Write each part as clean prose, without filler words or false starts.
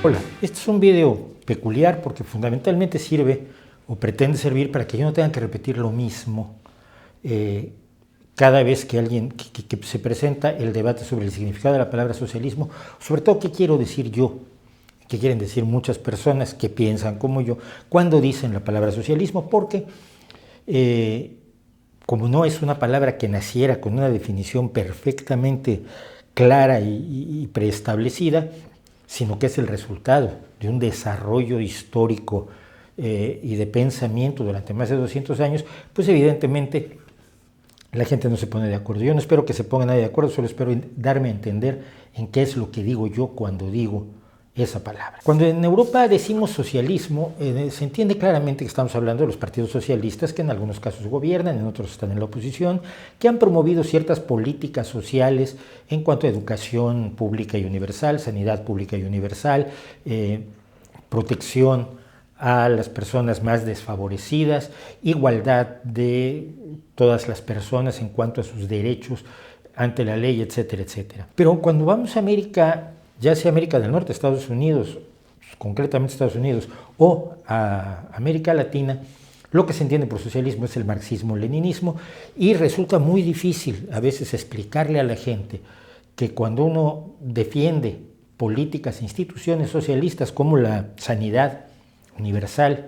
Hola, este es un video peculiar porque fundamentalmente sirve o pretende servir para que yo no tenga que repetir lo mismo cada vez que alguien que se presenta el debate sobre el significado de la palabra socialismo, sobre todo qué quiero decir yo, qué quieren decir muchas personas que piensan como yo cuando dicen la palabra socialismo, porque como no es una palabra que naciera con una definición perfectamente clara y preestablecida, sino que es el resultado de un desarrollo histórico y de pensamiento durante más de 200 años, pues evidentemente la gente no se pone de acuerdo. Yo no espero que se ponga nadie de acuerdo, solo espero darme a entender en qué es lo que digo yo cuando digo esa palabra. Cuando en Europa decimos socialismo, se entiende claramente que estamos hablando de los partidos socialistas que en algunos casos gobiernan, en otros están en la oposición, que han promovido ciertas políticas sociales en cuanto a educación pública y universal, sanidad pública y universal, protección a las personas más desfavorecidas, igualdad de todas las personas en cuanto a sus derechos ante la ley, etcétera, etcétera. Pero cuando vamos a América, ya sea América del Norte, Estados Unidos, concretamente Estados Unidos, o a América Latina, lo que se entiende por socialismo es el marxismo-leninismo, y resulta muy difícil a veces explicarle a la gente que cuando uno defiende políticas e instituciones socialistas como la sanidad universal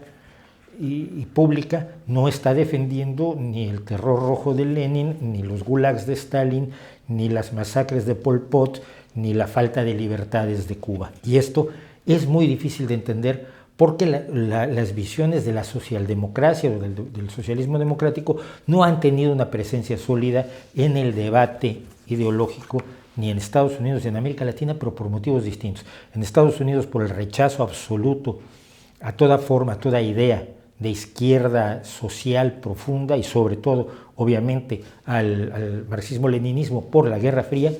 y pública, no está defendiendo ni el terror rojo de Lenin, ni los gulags de Stalin, ni las masacres de Pol Pot, ni la falta de libertades de Cuba. Y esto es muy difícil de entender porque las visiones de la socialdemocracia o del socialismo democrático no han tenido una presencia sólida en el debate ideológico ni en Estados Unidos ni en América Latina, pero por motivos distintos. En Estados Unidos por el rechazo absoluto a toda forma, a toda idea de izquierda social profunda y sobre todo, obviamente, al marxismo-leninismo por la Guerra Fría,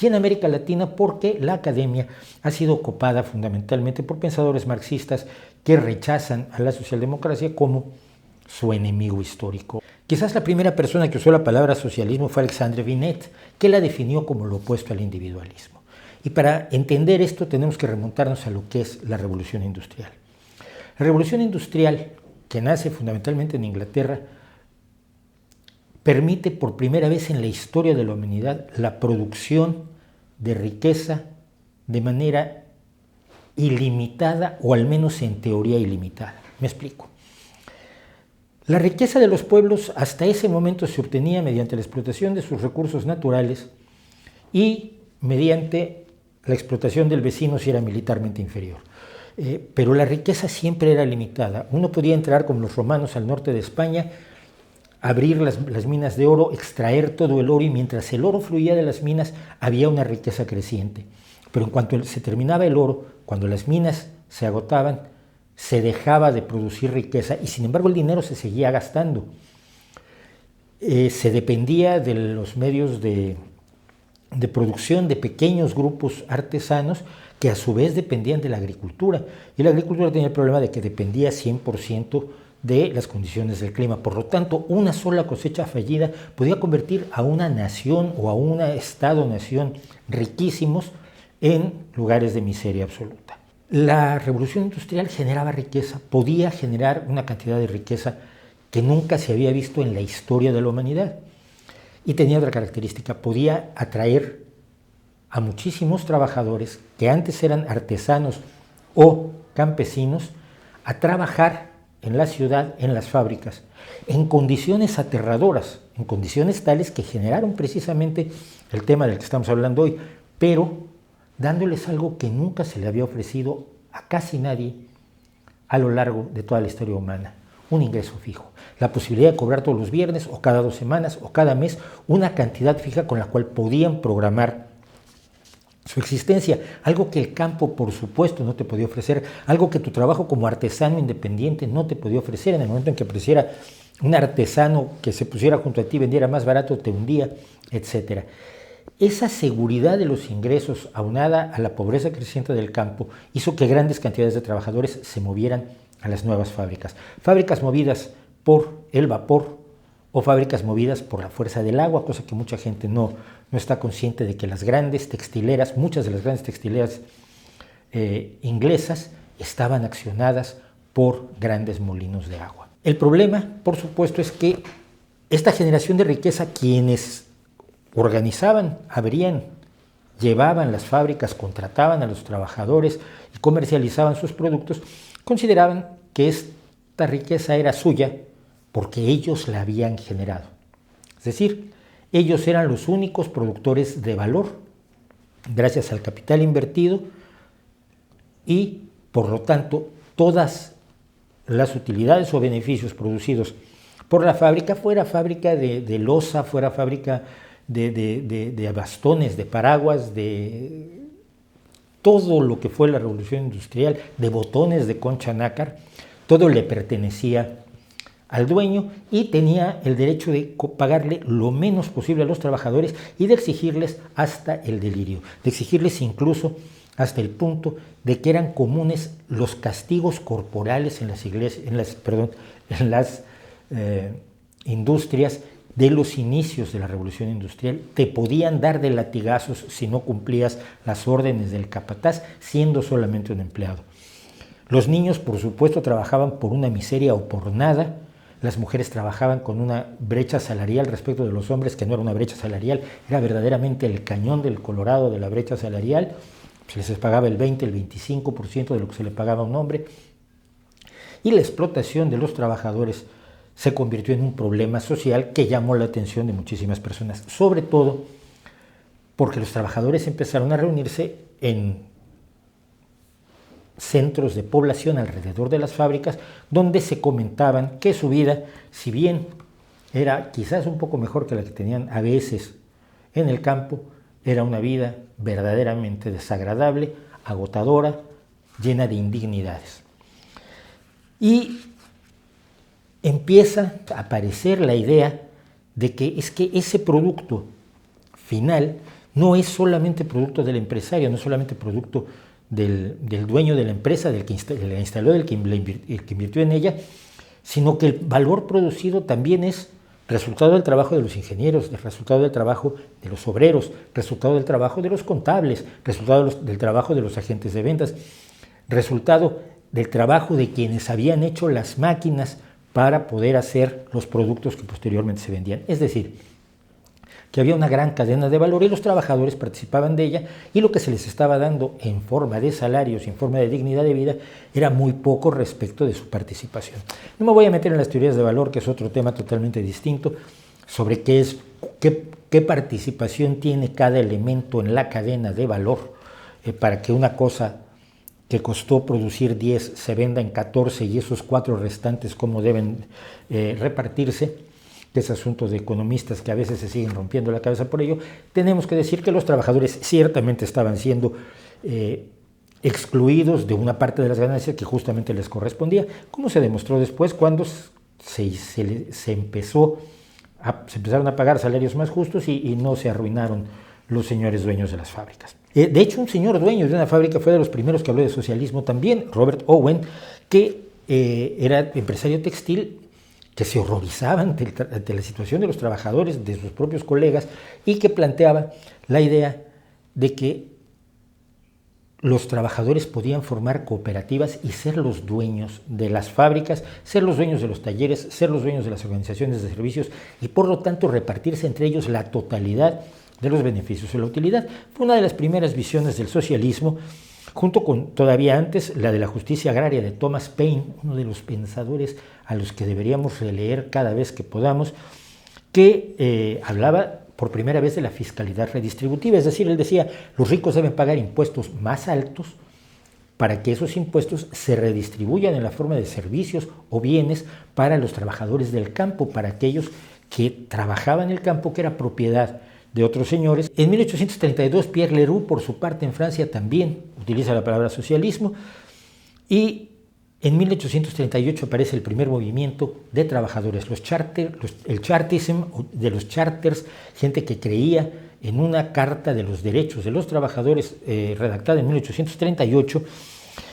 y en América Latina porque la academia ha sido ocupada fundamentalmente por pensadores marxistas que rechazan a la socialdemocracia como su enemigo histórico. Quizás la primera persona que usó la palabra socialismo fue Alexandre Binet, que la definió como lo opuesto al individualismo. Y para entender esto tenemos que remontarnos a lo que es la Revolución Industrial. La Revolución Industrial, que nace fundamentalmente en Inglaterra, permite por primera vez en la historia de la humanidad la producción de riqueza de manera ilimitada o al menos en teoría ilimitada. Me explico. La riqueza de los pueblos hasta ese momento se obtenía mediante la explotación de sus recursos naturales y mediante la explotación del vecino si era militarmente inferior. Pero la riqueza siempre era limitada. Uno podía entrar como los romanos al norte de España, abrir las minas de oro, extraer todo el oro y mientras el oro fluía de las minas había una riqueza creciente. Pero en cuanto se terminaba el oro, cuando las minas se agotaban, se dejaba de producir riqueza y sin embargo el dinero se seguía gastando. Se dependía de los medios de producción de pequeños grupos artesanos que a su vez dependían de la agricultura. Y la agricultura tenía el problema de que dependía 100% de las condiciones del clima. Por lo tanto, una sola cosecha fallida podía convertir a una nación o a un estado-nación riquísimos en lugares de miseria absoluta. La revolución industrial generaba riqueza, podía generar una cantidad de riqueza que nunca se había visto en la historia de la humanidad. Y tenía otra característica, podía atraer a muchísimos trabajadores que antes eran artesanos o campesinos a trabajar en la ciudad, en las fábricas, en condiciones aterradoras, en condiciones tales que generaron precisamente el tema del que estamos hablando hoy, pero dándoles algo que nunca se le había ofrecido a casi nadie a lo largo de toda la historia humana, un ingreso fijo, la posibilidad de cobrar todos los viernes o cada 2 semanas o cada mes una cantidad fija con la cual podían programar su existencia, algo que el campo por supuesto no te podía ofrecer, algo que tu trabajo como artesano independiente no te podía ofrecer. En el momento en que apareciera un artesano que se pusiera junto a ti, vendiera más barato, te hundía, etc. Esa seguridad de los ingresos, aunada a la pobreza creciente del campo, hizo que grandes cantidades de trabajadores se movieran a las nuevas fábricas. Fábricas movidas por el vapor o fábricas movidas por la fuerza del agua, cosa que mucha gente no está consciente de que las grandes textileras, muchas de las grandes textileras inglesas estaban accionadas por grandes molinos de agua. El problema, por supuesto, es que esta generación de riqueza, quienes organizaban, abrían, llevaban las fábricas, contrataban a los trabajadores y comercializaban sus productos, consideraban que esta riqueza era suya porque ellos la habían generado. Es decir, ellos eran los únicos productores de valor gracias al capital invertido y, por lo tanto, todas las utilidades o beneficios producidos por la fábrica, fuera fábrica de loza, fuera fábrica de bastones, de paraguas, de todo lo que fue la revolución industrial, de botones de concha nácar, todo le pertenecía al dueño y tenía el derecho de pagarle lo menos posible a los trabajadores y de exigirles hasta el delirio, de exigirles incluso hasta el punto de que eran comunes los castigos corporales en las iglesias, en las industrias de los inicios de la revolución industrial. Te podían dar de latigazos si no cumplías las órdenes del capataz, siendo solamente un empleado. Los niños, por supuesto, trabajaban por una miseria o por nada. Las mujeres trabajaban con una brecha salarial respecto de los hombres, que no era una brecha salarial, era verdaderamente el cañón del Colorado de la brecha salarial. Se les pagaba el 20, el 25% de lo que se le pagaba a un hombre. Y la explotación de los trabajadores se convirtió en un problema social que llamó la atención de muchísimas personas, sobre todo porque los trabajadores empezaron a reunirse en centros de población alrededor de las fábricas, donde se comentaban que su vida, si bien era quizás un poco mejor que la que tenían a veces en el campo, era una vida verdaderamente desagradable, agotadora, llena de indignidades. Y empieza a aparecer la idea de que es que ese producto final no es solamente producto del empresario, no es solamente producto del dueño de la empresa, del que la instaló, del que invirtió en ella, sino que el valor producido también es resultado del trabajo de los ingenieros, resultado del trabajo de los obreros, resultado del trabajo de los contables, resultado del trabajo de los agentes de ventas, resultado del trabajo de quienes habían hecho las máquinas para poder hacer los productos que posteriormente se vendían. Es decir, que había una gran cadena de valor y los trabajadores participaban de ella, y lo que se les estaba dando en forma de salarios, en forma de dignidad de vida, era muy poco respecto de su participación. No me voy a meter en las teorías de valor, que es otro tema totalmente distinto, sobre qué participación tiene cada elemento en la cadena de valor para que una cosa que costó producir 10 se venda en 14 y esos 4 restantes cómo deben repartirse, que es asunto de economistas que a veces se siguen rompiendo la cabeza por ello. Tenemos que decir que los trabajadores ciertamente estaban siendo excluidos de una parte de las ganancias que justamente les correspondía, como se demostró después cuando se empezaron a pagar salarios más justos y no se arruinaron los señores dueños de las fábricas. De hecho, un señor dueño de una fábrica fue de los primeros que habló de socialismo también, Robert Owen, que era empresario textil, que se horrorizaba ante la situación de los trabajadores, de sus propios colegas, y que planteaba la idea de que los trabajadores podían formar cooperativas y ser los dueños de las fábricas, ser los dueños de los talleres, ser los dueños de las organizaciones de servicios y por lo tanto repartirse entre ellos la totalidad de los beneficios y la utilidad. Fue una de las primeras visiones del socialismo, junto con, todavía antes, la de la justicia agraria de Thomas Paine, uno de los pensadores a los que deberíamos releer cada vez que podamos, que hablaba por primera vez de la fiscalidad redistributiva. Es decir, él decía, los ricos deben pagar impuestos más altos para que esos impuestos se redistribuyan en la forma de servicios o bienes para los trabajadores del campo, para aquellos que trabajaban en el campo, que era propiedad de otros señores. En 1832, Pierre Leroux, por su parte, en Francia también utiliza la palabra socialismo, y en 1838 aparece el primer movimiento de trabajadores, el chartism, de los charters, gente que creía en una carta de los derechos de los trabajadores redactada en 1838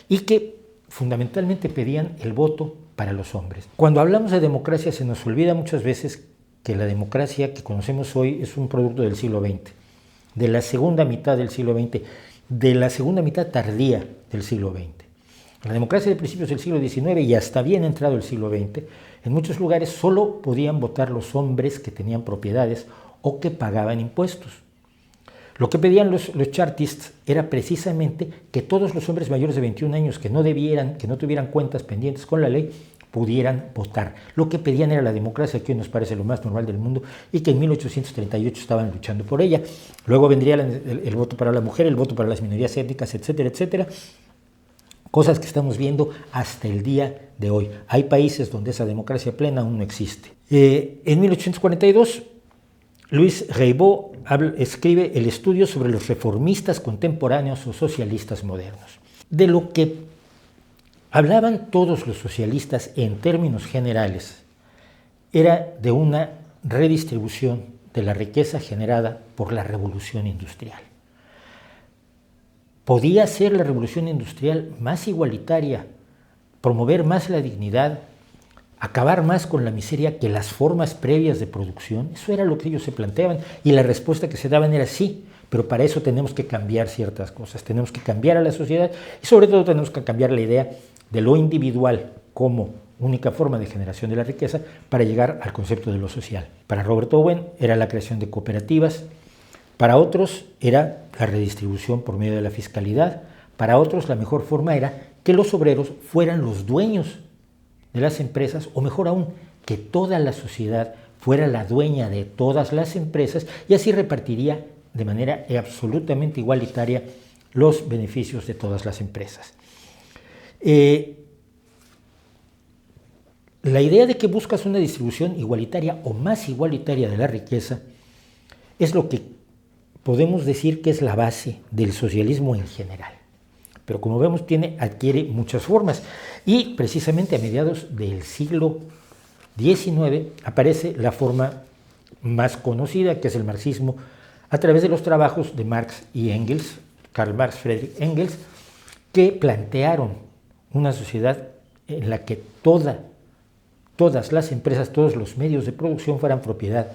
y que fundamentalmente pedían el voto para los hombres. Cuando hablamos de democracia se nos olvida muchas veces que la democracia que conocemos hoy es un producto del siglo XX, de la segunda mitad del siglo XX. de la segunda mitad tardía del siglo XX. La democracia de principios del siglo XIX y hasta bien entrado el siglo XX, en muchos lugares solo podían votar los hombres que tenían propiedades o que pagaban impuestos. Lo que pedían los chartists era precisamente que todos los hombres mayores de 21 años que no tuvieran cuentas pendientes con la ley, pudieran votar. Lo que pedían era la democracia, que hoy nos parece lo más normal del mundo, y que en 1838 estaban luchando por ella. Luego vendría el voto para la mujer, el voto para las minorías étnicas, etcétera, etcétera. Cosas que estamos viendo hasta el día de hoy. Hay países donde esa democracia plena aún no existe. En 1842, Louis Ribot escribe el estudio sobre los reformistas contemporáneos o socialistas modernos. De lo que hablaban todos los socialistas en términos generales era de una redistribución de la riqueza generada por la revolución industrial. Podía ser la revolución industrial más igualitaria, promover más la dignidad, acabar más con la miseria que las formas previas de producción. Eso era lo que ellos se planteaban y la respuesta que se daban era sí, pero para eso tenemos que cambiar ciertas cosas, tenemos que cambiar a la sociedad y sobre todo tenemos que cambiar la idea de lo individual como única forma de generación de la riqueza para llegar al concepto de lo social. Para Robert Owen era la creación de cooperativas, para otros era la redistribución por medio de la fiscalidad, para otros la mejor forma era que los obreros fueran los dueños de las empresas, o mejor aún, que toda la sociedad fuera la dueña de todas las empresas y así repartiría de manera absolutamente igualitaria los beneficios de todas las empresas. La idea de que buscas una distribución igualitaria o más igualitaria de la riqueza es lo que podemos decir que es la base del socialismo en general. Pero como vemos adquiere muchas formas y precisamente a mediados del siglo XIX aparece la forma más conocida, que es el marxismo, a través de los trabajos de Marx y Engels, Karl Marx, Friedrich Engels, que plantearon una sociedad en la que todas las empresas, todos los medios de producción fueran propiedad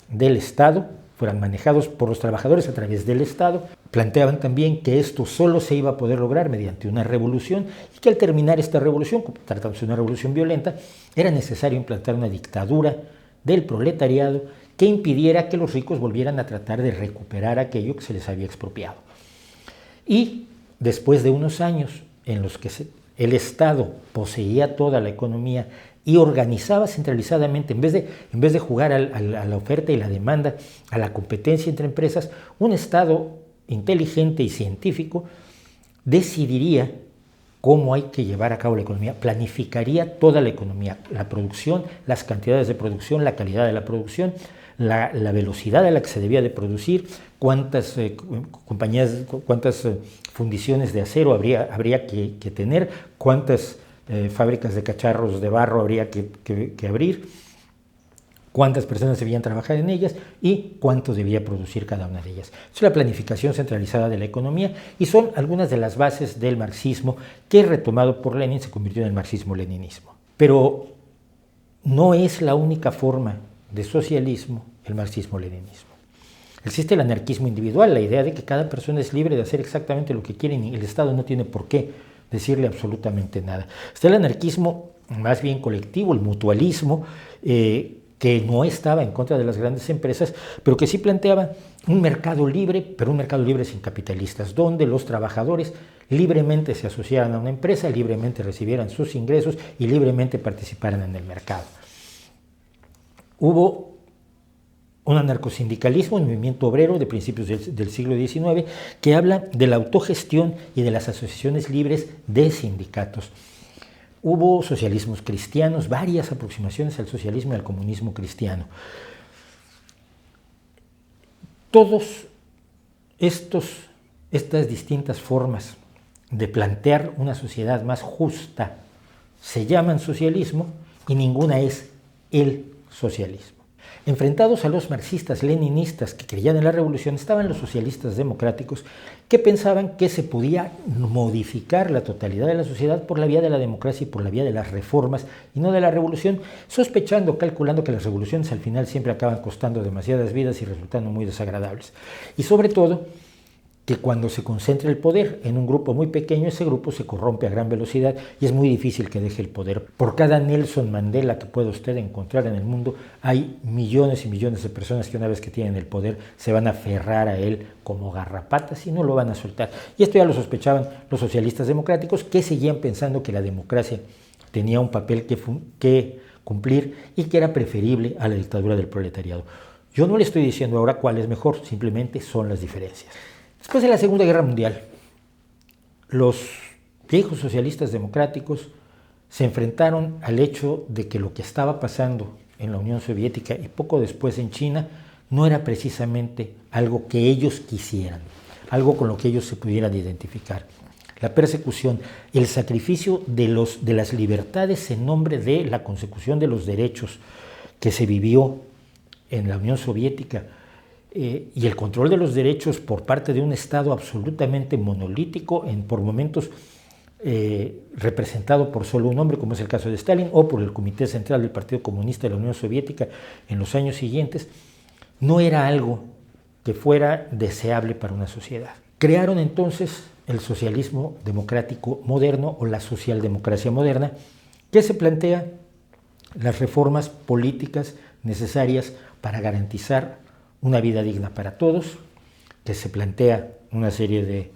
del Estado, fueran manejados por los trabajadores a través del Estado. Planteaban también que esto solo se iba a poder lograr mediante una revolución y que al terminar esta revolución, tratándose de una revolución violenta, era necesario implantar una dictadura del proletariado que impidiera que los ricos volvieran a tratar de recuperar aquello que se les había expropiado. Y después de unos años en los que el Estado poseía toda la economía y organizaba centralizadamente, en vez de jugar a la oferta y la demanda, a la competencia entre empresas, un Estado inteligente y científico decidiría cómo hay que llevar a cabo la economía, planificaría toda la economía, la producción, las cantidades de producción, la calidad de la producción, la velocidad a la que se debía de producir, cuántas fundiciones de acero habría que tener, cuántas fábricas de cacharros de barro habría que abrir, cuántas personas debían trabajar en ellas y cuánto debía producir cada una de ellas. Es la planificación centralizada de la economía y son algunas de las bases del marxismo que, retomado por Lenin, se convirtió en el marxismo-leninismo. Pero no es la única forma de socialismo el marxismo-leninismo. Existe el anarquismo individual, la idea de que cada persona es libre de hacer exactamente lo que quiere y el Estado no tiene por qué decirle absolutamente nada. Está el anarquismo más bien colectivo, el mutualismo, que no estaba en contra de las grandes empresas, pero que sí planteaba un mercado libre, pero un mercado libre sin capitalistas, donde los trabajadores libremente se asociaran a una empresa, libremente recibieran sus ingresos y libremente participaran en el mercado. Hubo un anarcosindicalismo, un movimiento obrero de principios del siglo XIX que habla de la autogestión y de las asociaciones libres de sindicatos. Hubo socialismos cristianos, varias aproximaciones al socialismo y al comunismo cristiano. Todas estas distintas formas de plantear una sociedad más justa se llaman socialismo y ninguna es el socialismo. Enfrentados a los marxistas-leninistas que creían en la revolución, estaban los socialistas democráticos que pensaban que se podía modificar la totalidad de la sociedad por la vía de la democracia y por la vía de las reformas y no de la revolución, sospechando, calculando que las revoluciones al final siempre acaban costando demasiadas vidas y resultando muy desagradables. Y sobre todo, que cuando se concentra el poder en un grupo muy pequeño, ese grupo se corrompe a gran velocidad y es muy difícil que deje el poder. Por cada Nelson Mandela que pueda usted encontrar en el mundo, hay millones y millones de personas que una vez que tienen el poder se van a aferrar a él como garrapatas y no lo van a soltar. Y esto ya lo sospechaban los socialistas democráticos, que seguían pensando que la democracia tenía un papel que cumplir y que era preferible a la dictadura del proletariado. Yo no le estoy diciendo ahora cuál es mejor, simplemente son las diferencias. Después de la Segunda Guerra Mundial, los viejos socialistas democráticos se enfrentaron al hecho de que lo que estaba pasando en la Unión Soviética y poco después en China no era precisamente algo que ellos quisieran, algo con lo que ellos se pudieran identificar. La persecución, el sacrificio de las libertades en nombre de la consecución de los derechos que se vivió en la Unión Soviética, y el control de los derechos por parte de un Estado absolutamente monolítico, por momentos representado por solo un hombre, como es el caso de Stalin, o por el Comité Central del Partido Comunista de la Unión Soviética en los años siguientes, no era algo que fuera deseable para una sociedad. Crearon entonces el socialismo democrático moderno o la socialdemocracia moderna, que se plantea las reformas políticas necesarias para garantizar una vida digna para todos, que se plantea una serie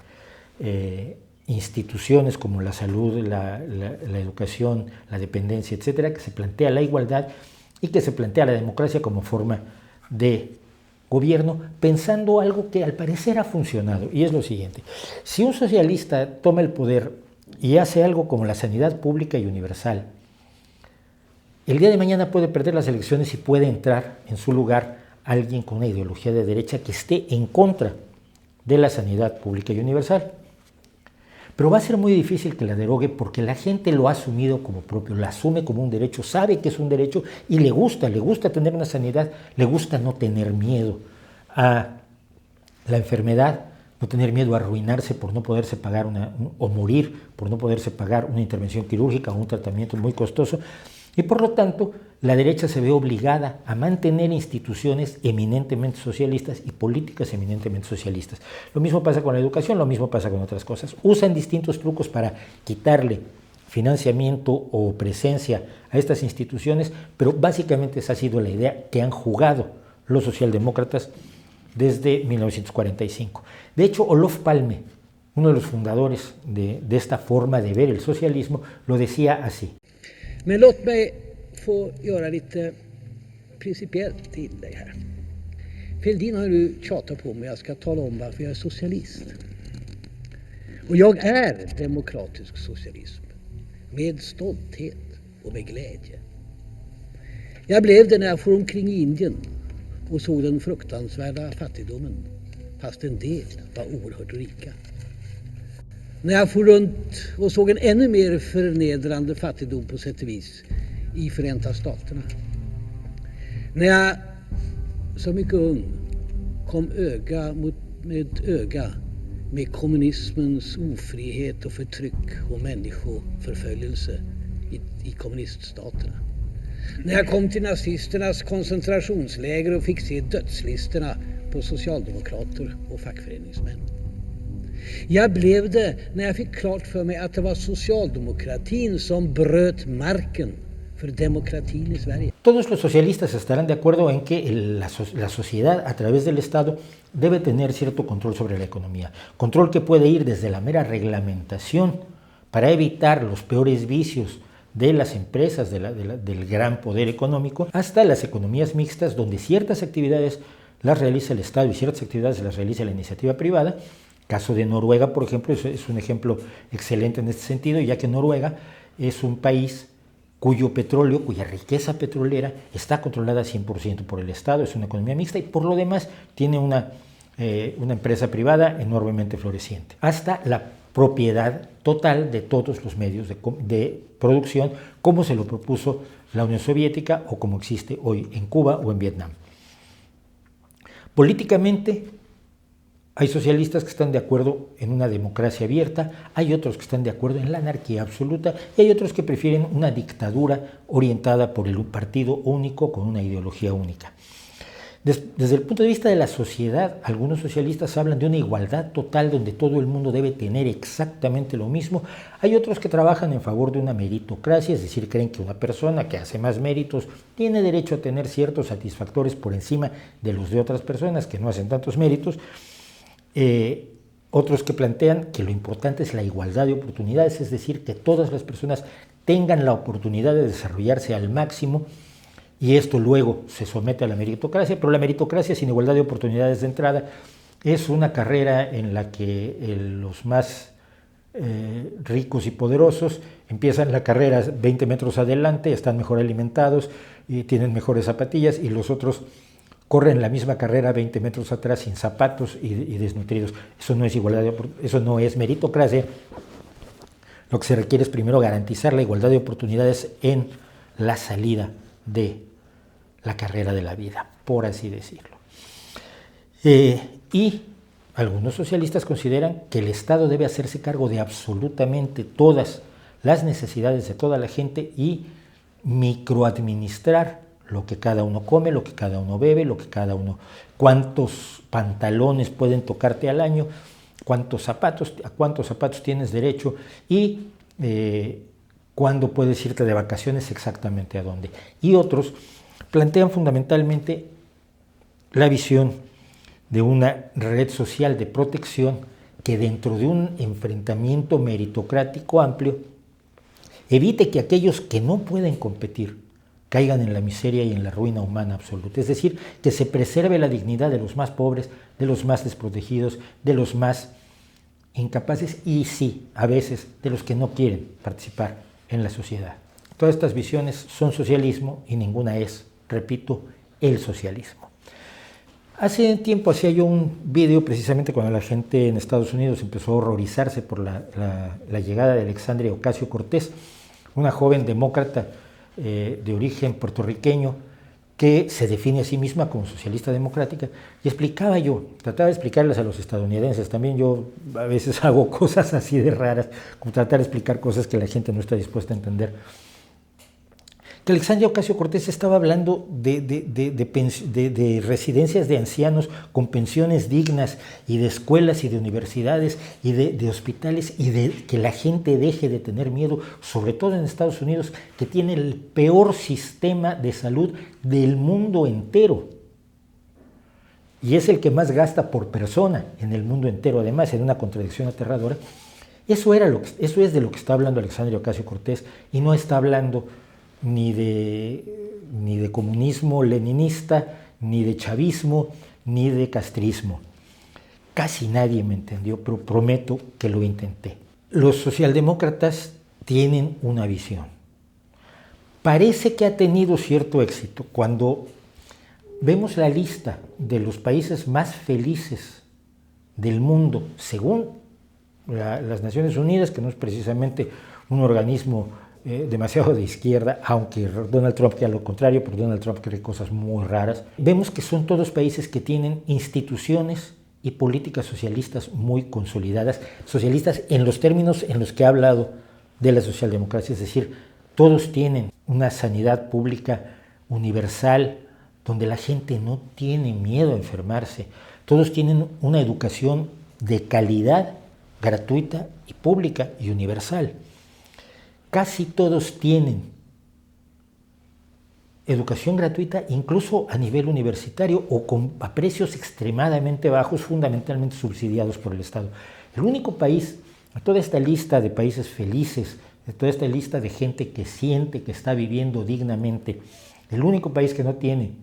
de instituciones como la salud, la educación, la dependencia, etcétera, que se plantea la igualdad y que se plantea la democracia como forma de gobierno, pensando algo que al parecer ha funcionado, y es lo siguiente: si un socialista toma el poder y hace algo como la sanidad pública y universal, el día de mañana puede perder las elecciones y puede entrar en su lugar alguien con una ideología de derecha que esté en contra de la sanidad pública y universal. Pero va a ser muy difícil que la derogue porque la gente lo ha asumido como propio, la asume como un derecho, sabe que es un derecho y le gusta tener una sanidad, le gusta no tener miedo a la enfermedad, no tener miedo a arruinarse por no poderse pagar o morir por no poderse pagar una intervención quirúrgica o un tratamiento muy costoso. Y por lo tanto, la derecha se ve obligada a mantener instituciones eminentemente socialistas y políticas eminentemente socialistas. Lo mismo pasa con la educación, lo mismo pasa con otras cosas. Usan distintos trucos para quitarle financiamiento o presencia a estas instituciones, pero básicamente esa ha sido la idea que han jugado los socialdemócratas desde 1945. De hecho, Olof Palme, uno de los fundadores de esta forma de ver el socialismo, lo decía así. Men låt mig få göra lite principiellt inlägg här. Fälldin har nu tjatat på mig, jag ska tala om varför jag är socialist. Och jag är demokratisk socialism, med stolthet och med glädje. Jag blev det när jag for omkring i Indien och såg den fruktansvärda fattigdomen, fast en del var oerhört rika. När jag for runt och såg en ännu mer förnedrande fattigdom på sätt och vis i Förenta Staterna. När jag som mycket ung kom öga med öga med kommunismens ofrihet och förtryck och människoförföljelse i kommuniststaterna. När jag kom till nazisternas koncentrationsläger och fick se dödslistorna på socialdemokrater och fackföreningsmän. Jag blev det när jag fick klart för mig att det var socialdemokratin som bröt marken för demokratin i Sverige. Todos los socialistas estarán de acuerdo en que la sociedad a través del Estado debe tener cierto control sobre la economía. Control que puede ir desde la mera reglamentación para evitar los peores vicios de las empresas, del gran poder económico, hasta las economías mixtas, donde ciertas actividades las realiza el Estado y ciertas actividades las realiza la iniciativa privada. Caso de Noruega, por ejemplo, es un ejemplo excelente en este sentido, ya que Noruega es un país cuyo petróleo, cuya riqueza petrolera está controlada 100% por el Estado, es una economía mixta y por lo demás tiene una empresa privada enormemente floreciente, hasta la propiedad total de todos los medios de producción, como se lo propuso la Unión Soviética o como existe hoy en Cuba o en Vietnam. Políticamente, hay socialistas que están de acuerdo en una democracia abierta, hay otros que están de acuerdo en la anarquía absoluta y hay otros que prefieren una dictadura orientada por el partido único con una ideología única. Desde el punto de vista de la sociedad, algunos socialistas hablan de una igualdad total donde todo el mundo debe tener exactamente lo mismo. Hay otros que trabajan en favor de una meritocracia, es decir, creen que una persona que hace más méritos tiene derecho a tener ciertos satisfactores por encima de los de otras personas que no hacen tantos méritos. Otros que plantean que lo importante es la igualdad de oportunidades, es decir, que todas las personas tengan la oportunidad de desarrollarse al máximo, y esto luego se somete a la meritocracia, pero la meritocracia sin igualdad de oportunidades de entrada es una carrera en la que los más ricos y poderosos empiezan la carrera 20 metros adelante, están mejor alimentados y tienen mejores zapatillas, y los otros corren la misma carrera 20 metros atrás sin zapatos y desnutridos. Eso no es igualdad eso no es meritocracia. Lo que se requiere es primero garantizar la igualdad de oportunidades en la salida de la carrera de la vida, por así decirlo. Y algunos socialistas consideran que el Estado debe hacerse cargo de absolutamente todas las necesidades de toda la gente y microadministrar lo que cada uno come, lo que cada uno bebe, cuántos pantalones pueden tocarte al año, a cuántos zapatos tienes derecho y cuándo puedes irte de vacaciones, exactamente a dónde. Y otros plantean fundamentalmente la visión de una red social de protección que dentro de un enfrentamiento meritocrático amplio evite que aquellos que no pueden competir caigan en la miseria y en la ruina humana absoluta. Es decir, que se preserve la dignidad de los más pobres, de los más desprotegidos, de los más incapaces y sí, a veces, de los que no quieren participar en la sociedad. Todas estas visiones son socialismo y ninguna es, repito, el socialismo. Hace tiempo hacía yo un video precisamente cuando la gente en Estados Unidos empezó a horrorizarse por la llegada de Alexandria Ocasio-Cortez, una joven demócrata de origen puertorriqueño que se define a sí misma como socialista democrática, y trataba de explicarles a los estadounidenses, también yo a veces hago cosas así de raras, como tratar de explicar cosas que la gente no está dispuesta a entender, que Alexandria Ocasio-Cortez estaba hablando de residencias de ancianos con pensiones dignas y de escuelas y de universidades y de hospitales y de que la gente deje de tener miedo, sobre todo en Estados Unidos, que tiene el peor sistema de salud del mundo entero. Y es el que más gasta por persona en el mundo entero, además, en una contradicción aterradora. Eso es de lo que está hablando Alexandria Ocasio-Cortez y no está hablando ni de comunismo leninista, ni de chavismo, ni de castrismo. Casi nadie me entendió, pero prometo que lo intenté. Los socialdemócratas tienen una visión. Parece que ha tenido cierto éxito. Cuando vemos la lista de los países más felices del mundo, según las Naciones Unidas, que no es precisamente un organismo demasiado de izquierda, aunque Donald Trump quiere lo contrario, pero Donald Trump cree cosas muy raras, vemos que son todos países que tienen instituciones y políticas socialistas muy consolidadas, socialistas en los términos en los que ha hablado de la socialdemocracia, es decir, todos tienen una sanidad pública universal, donde la gente no tiene miedo a enfermarse, todos tienen una educación de calidad, gratuita y pública y universal. Casi todos tienen educación gratuita, incluso a nivel universitario o a precios extremadamente bajos, fundamentalmente subsidiados por el Estado. El único país, de toda esta lista de países felices, de toda esta lista de gente que siente que está viviendo dignamente, el único país que no tiene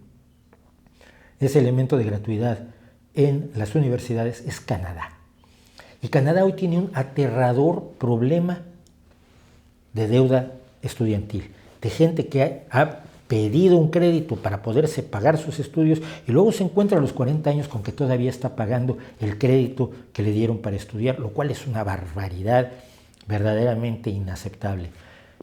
ese elemento de gratuidad en las universidades es Canadá. Y Canadá hoy tiene un aterrador problema de deuda estudiantil, de gente que ha pedido un crédito para poderse pagar sus estudios y luego se encuentra a los 40 años con que todavía está pagando el crédito que le dieron para estudiar, lo cual es una barbaridad verdaderamente inaceptable.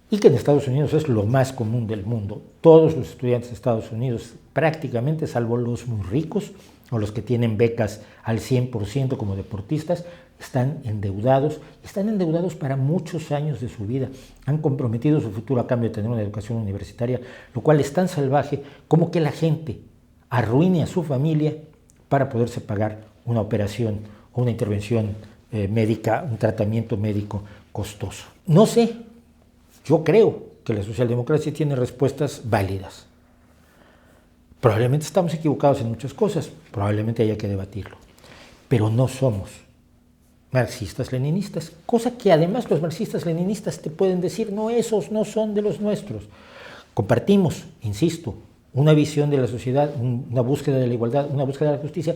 Y que en Estados Unidos es lo más común del mundo. Todos los estudiantes de Estados Unidos, prácticamente, salvo los muy ricos o los que tienen becas al 100% como deportistas, están endeudados para muchos años de su vida. Han comprometido su futuro a cambio de tener una educación universitaria, lo cual es tan salvaje como que la gente arruine a su familia para poderse pagar una operación o una intervención médica, un tratamiento médico costoso. No sé, yo creo que la socialdemocracia tiene respuestas válidas. Probablemente estamos equivocados en muchas cosas, probablemente haya que debatirlo, pero no somos marxistas-leninistas, cosa que además los marxistas-leninistas te pueden decir, no, esos no son de los nuestros. Compartimos, insisto, una visión de la sociedad, una búsqueda de la igualdad, una búsqueda de la justicia,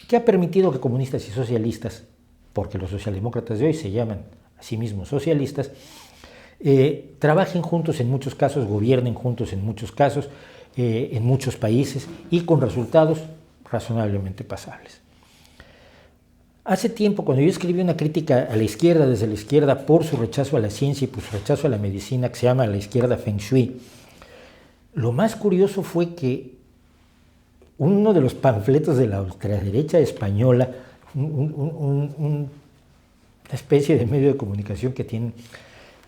que ha permitido que comunistas y socialistas, porque los socialdemócratas de hoy se llaman a sí mismos socialistas, trabajen juntos en muchos casos, gobiernen juntos en muchos casos, en muchos países y con resultados razonablemente pasables. Hace tiempo, cuando yo escribí una crítica a la izquierda, desde la izquierda, por su rechazo a la ciencia y por su rechazo a la medicina, que se llama La izquierda Feng Shui, lo más curioso fue que uno de los panfletos de la ultraderecha española, una especie de medio de comunicación que tienen,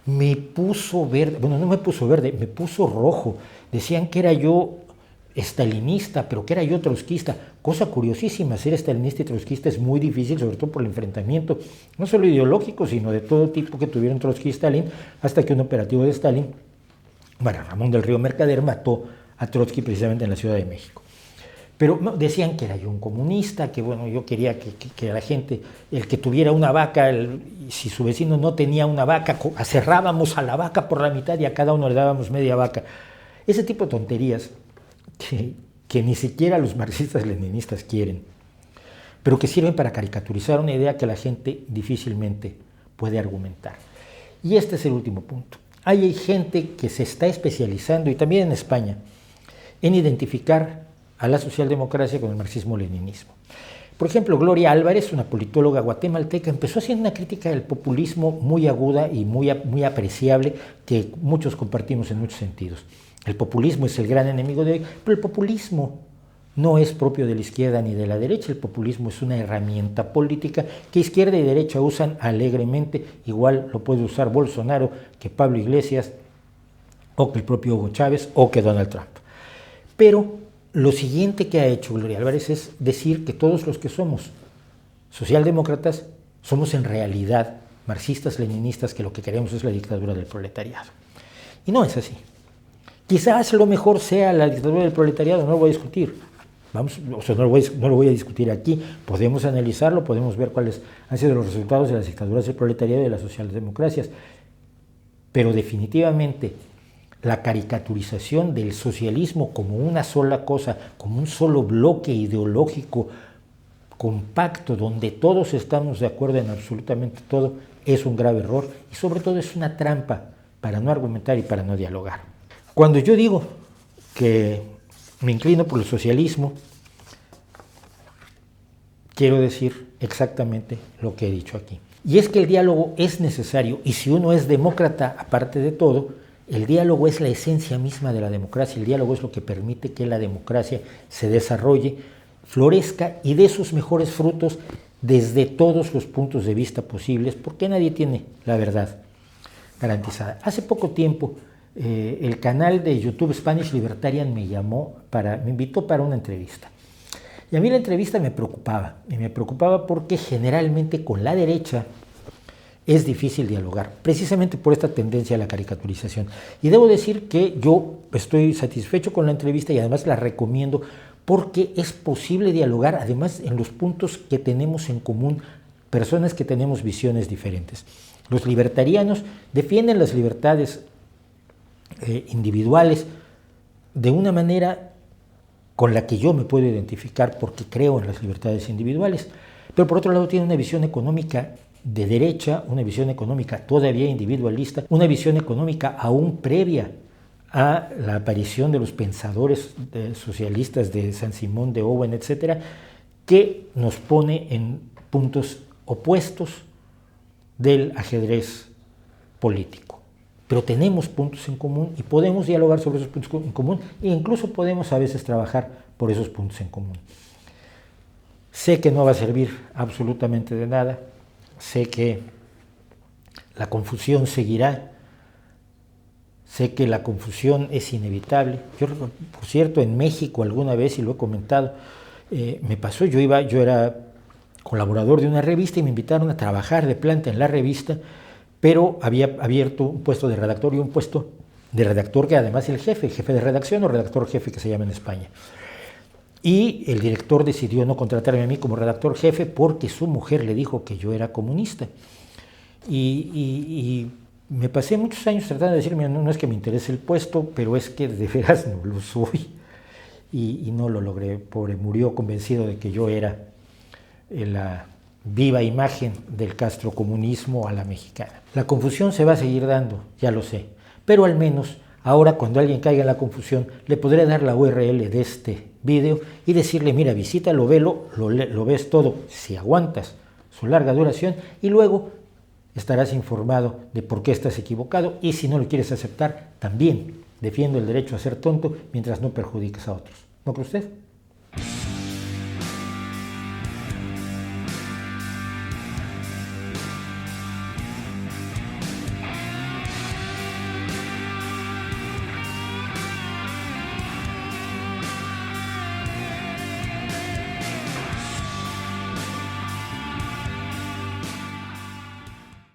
me puso verde, bueno, no me puso verde, me puso rojo. Decían que era yo estalinista, pero que era yo trotskista. Cosa curiosísima, ser estalinista y trotskista es muy difícil, sobre todo por el enfrentamiento, no solo ideológico, sino de todo tipo que tuvieron Trotsky y Stalin, hasta que un operativo de Stalin, bueno, Ramón del Río Mercader, mató a Trotsky precisamente en la Ciudad de México. Pero no, decían que era yo un comunista, que bueno, yo quería que la gente, el que tuviera una vaca, si su vecino no tenía una vaca, cerrábamos a la vaca por la mitad y a cada uno le dábamos media vaca. Ese tipo de tonterías que ni siquiera los marxistas-leninistas quieren, pero que sirven para caricaturizar una idea que la gente difícilmente puede argumentar. Y este es el último punto. Hay gente que se está especializando, y también en España, en identificar a la socialdemocracia con el marxismo-leninismo. Por ejemplo, Gloria Álvarez, una politóloga guatemalteca, empezó haciendo una crítica del populismo muy aguda y muy apreciable, que muchos compartimos en muchos sentidos. El populismo es el gran enemigo de hoy, pero el populismo no es propio de la izquierda ni de la derecha. El populismo es una herramienta política que izquierda y derecha usan alegremente. Igual lo puede usar Bolsonaro que Pablo Iglesias, o que el propio Hugo Chávez, o que Donald Trump. Pero lo siguiente que ha hecho Gloria Álvarez es decir que todos los que somos socialdemócratas somos en realidad marxistas, leninistas, que lo que queremos es la dictadura del proletariado. Y no es así. Quizás lo mejor sea la dictadura del proletariado, no lo voy a discutir. No lo voy a discutir aquí. Podemos analizarlo, podemos ver cuáles han sido los resultados de las dictaduras del proletariado y de las socialdemocracias. Pero definitivamente la caricaturización del socialismo como una sola cosa, como un solo bloque ideológico compacto, donde todos estamos de acuerdo en absolutamente todo, es un grave error y sobre todo es una trampa para no argumentar y para no dialogar. Cuando yo digo que me inclino por el socialismo, quiero decir exactamente lo que he dicho aquí. Y es que el diálogo es necesario, y si uno es demócrata, aparte de todo, el diálogo es la esencia misma de la democracia. El diálogo es lo que permite que la democracia se desarrolle, florezca y dé sus mejores frutos desde todos los puntos de vista posibles, porque nadie tiene la verdad garantizada. Hace poco tiempo, el canal de YouTube Spanish Libertarian me invitó para una entrevista. Y a mí la entrevista me preocupaba porque generalmente con la derecha es difícil dialogar, precisamente por esta tendencia a la caricaturización. Y debo decir que yo estoy satisfecho con la entrevista y además la recomiendo porque es posible dialogar, además en los puntos que tenemos en común, personas que tenemos visiones diferentes. Los libertarianos defienden las libertades individuales de una manera con la que yo me puedo identificar porque creo en las libertades individuales, pero por otro lado tienen una visión económica de derecha, una visión económica todavía individualista, una visión económica aún previa a la aparición de los pensadores socialistas de San Simón de Owen, etcétera, que nos pone en puntos opuestos del ajedrez político. Pero tenemos puntos en común y podemos dialogar sobre esos puntos en común e incluso podemos a veces trabajar por esos puntos en común. Sé que no va a servir absolutamente de nada, sé que la confusión seguirá, sé que la confusión es inevitable. Yo, por cierto, en México alguna vez, y lo he comentado, me pasó, yo era colaborador de una revista y me invitaron a trabajar de planta en la revista, pero había abierto un puesto de redactor y un puesto de redactor que además el jefe de redacción o redactor jefe que se llama en España. Y el director decidió no contratarme a mí como redactor jefe porque su mujer le dijo que yo era comunista. Y me pasé muchos años tratando de decirme, no es que me interese el puesto, pero es que de veras no lo soy. Y no lo logré, pobre, murió convencido de que yo era la viva imagen del castrocomunismo a la mexicana. La confusión se va a seguir dando, ya lo sé, pero al menos ahora cuando alguien caiga en la confusión le podré dar la URL de este video y decirle, mira, visítalo, velo, lo ves todo, si aguantas su larga duración, y luego estarás informado de por qué estás equivocado, y si no lo quieres aceptar, también defiendo el derecho a ser tonto mientras no perjudiques a otros. ¿No cree usted?